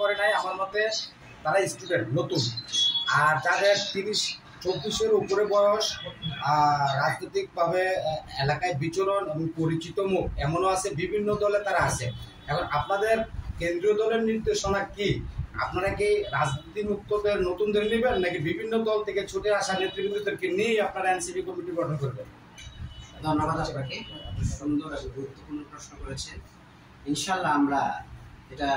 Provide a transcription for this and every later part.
করে নাই, আমার মতে তারা স্টুডেন্ট নতুন। আর যাদের 30-34-এর উপরে বয়স, রাজনৈতিকভাবে এলাকায় বিচরণ এবং পরিচিত মুখ এমনও আছে, বিভিন্ন দলে তারা আছে। এখন আপনাদের কেন্দ্রীয় দলের নির্দেশনা কি? আপনারা কি রাজনীতি মুক্তদের নতুনদের নেবেন, নাকি বিভিন্ন দল থেকে ছুটে আসা নেতৃবৃন্দদেরকে নিয়ে আপনারা এনসিপি কমিটি গঠন করবেন? ধন্যবাদ আপনাকে, সুন্দর এবং গুরুত্বপূর্ণ প্রশ্ন করেছেন। ইনশাল্লাহ আমরা এটা,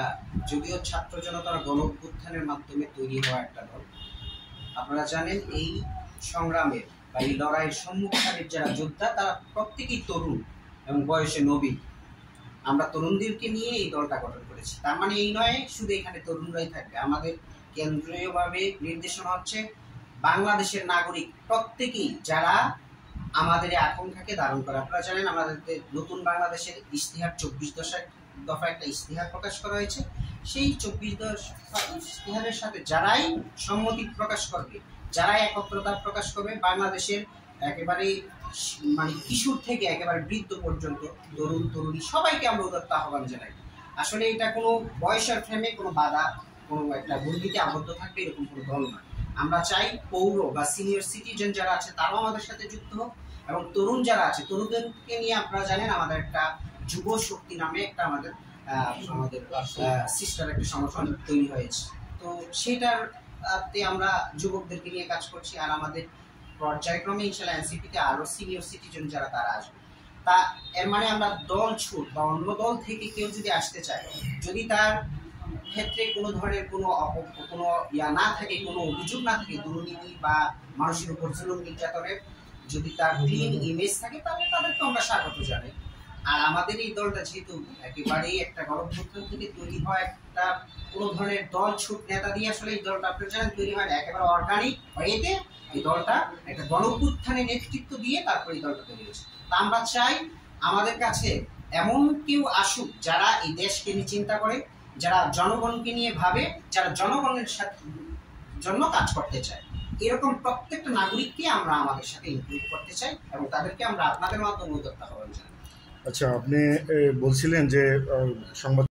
যদিও ছাত্র জনতার গণ অভ্যুত্থানের মাধ্যমে তৈরি হওয়া একটা দল, আপনারা জানেন এই সংগ্রামের বা এই লড়াইয়ের সম্মুখীনের যারা যোদ্ধা তারা প্রত্যেকেই তরুণ এবং বয়সে নবীন। আমরা তরুণদেরকে নিয়ে এই দলটা গঠন করেছি। তার মানে এই নয় শুধু এখানে তরুণরাই থাকবে। আমাদের কেন্দ্রীয়ভাবে নির্দেশনা হচ্ছে বাংলাদেশের নাগরিক প্রত্যেকেই যারা আমাদের এই আকাঙ্ক্ষাকে ধারণ করে। আপনারা জানেন আমাদের নতুন বাংলাদেশের ইশতেহার 24 দফা একটা ইশতেহার প্রকাশ করা হয়েছে। সেই 24 দফা ইশতেহারের সাথে যারাই সম্মতি প্রকাশ করবে, যারাই একত্রতা প্রকাশ করবে, বাংলাদেশের একেবারে মানে কিশোর থেকে একেবারে বৃদ্ধ পর্যন্ত, তরুণ তরুণী সবাইকে আমরা উদাত্ত আহ্বান জানাই। আসলে এটা কোনো বয়সের ফ্রেমে কোনো বাধা, কোনো একটা গণ্ডিতে আবদ্ধ থাকবে এরকম কোনো দল নয়। আমরা চাই পৌর বা সিনিয়র সিটিজেন যারা আছে তারাও আমাদের সাথে যুক্ত হোক, এবং তরুণ যারা আছে তরুণদেরকে নিয়ে আপনারা জানেন আমাদের একটা যুব শক্তি নামে একটা আমাদের সিস্টার একটা সংগঠন তৈরি হয়েছে। তো সেটাতে আমরা যুবকদেরকে নিয়ে কাজ করছি। আর আমাদের পর্যায়ক্রমে ইনশাল্লাহ এনসিপিতে আরো সিনিয়র সিটিজেন যারা তারা আসবে। তা এর মানে আমরা দল ছুট বা অন্য দল থেকে কেউ যদি আসতে চায়, যদি তার ক্ষেত্রে কোনো ধরনের কোনো ইয়া না থাকে, কোনো অভিযোগ না থাকে দুর্নীতি বা মানুষের উপর জুলুম নির্যাতনের, যদি তার ক্লিন ইমেজ থাকে তাহলে তাদেরকে আমরা স্বাগত জানাই। আর আমাদের এই দলটা যেহেতু একেবারেই একটা গণঅভ্যুত্থান থেকে তৈরি হয়, একটা কোনো ধরনের দল ছুট নেতা দিয়ে আসলে এই দলটা আপনারা জানেন তৈরি হয় না, একেবারে অর্গানিক হয়েতে এই দলটা একটা গণঅভ্যুত্থানের নেতৃত্ব দিয়ে তারপর এই দলটা তৈরি হয়েছে। তা আমরা চাই আমাদের কাছে এমন কেউ আসুক যারা এই দেশকে নিয়ে চিন্তা করে, যারা জনগণকে নিয়ে ভাবে, যারা জনগণের সাথে জন্য কাজ করতে চায়। এরকম প্রত্যেকটা নাগরিককে আমরা আমাদের সাথে ইনক্লুড করতে চাই এবং তাদেরকে আমরা আপনাদের মাধ্যমে উদ্যোক্তা হওয়ার জন্য। আচ্ছা, আপনি বলছিলেন যে সংবাদ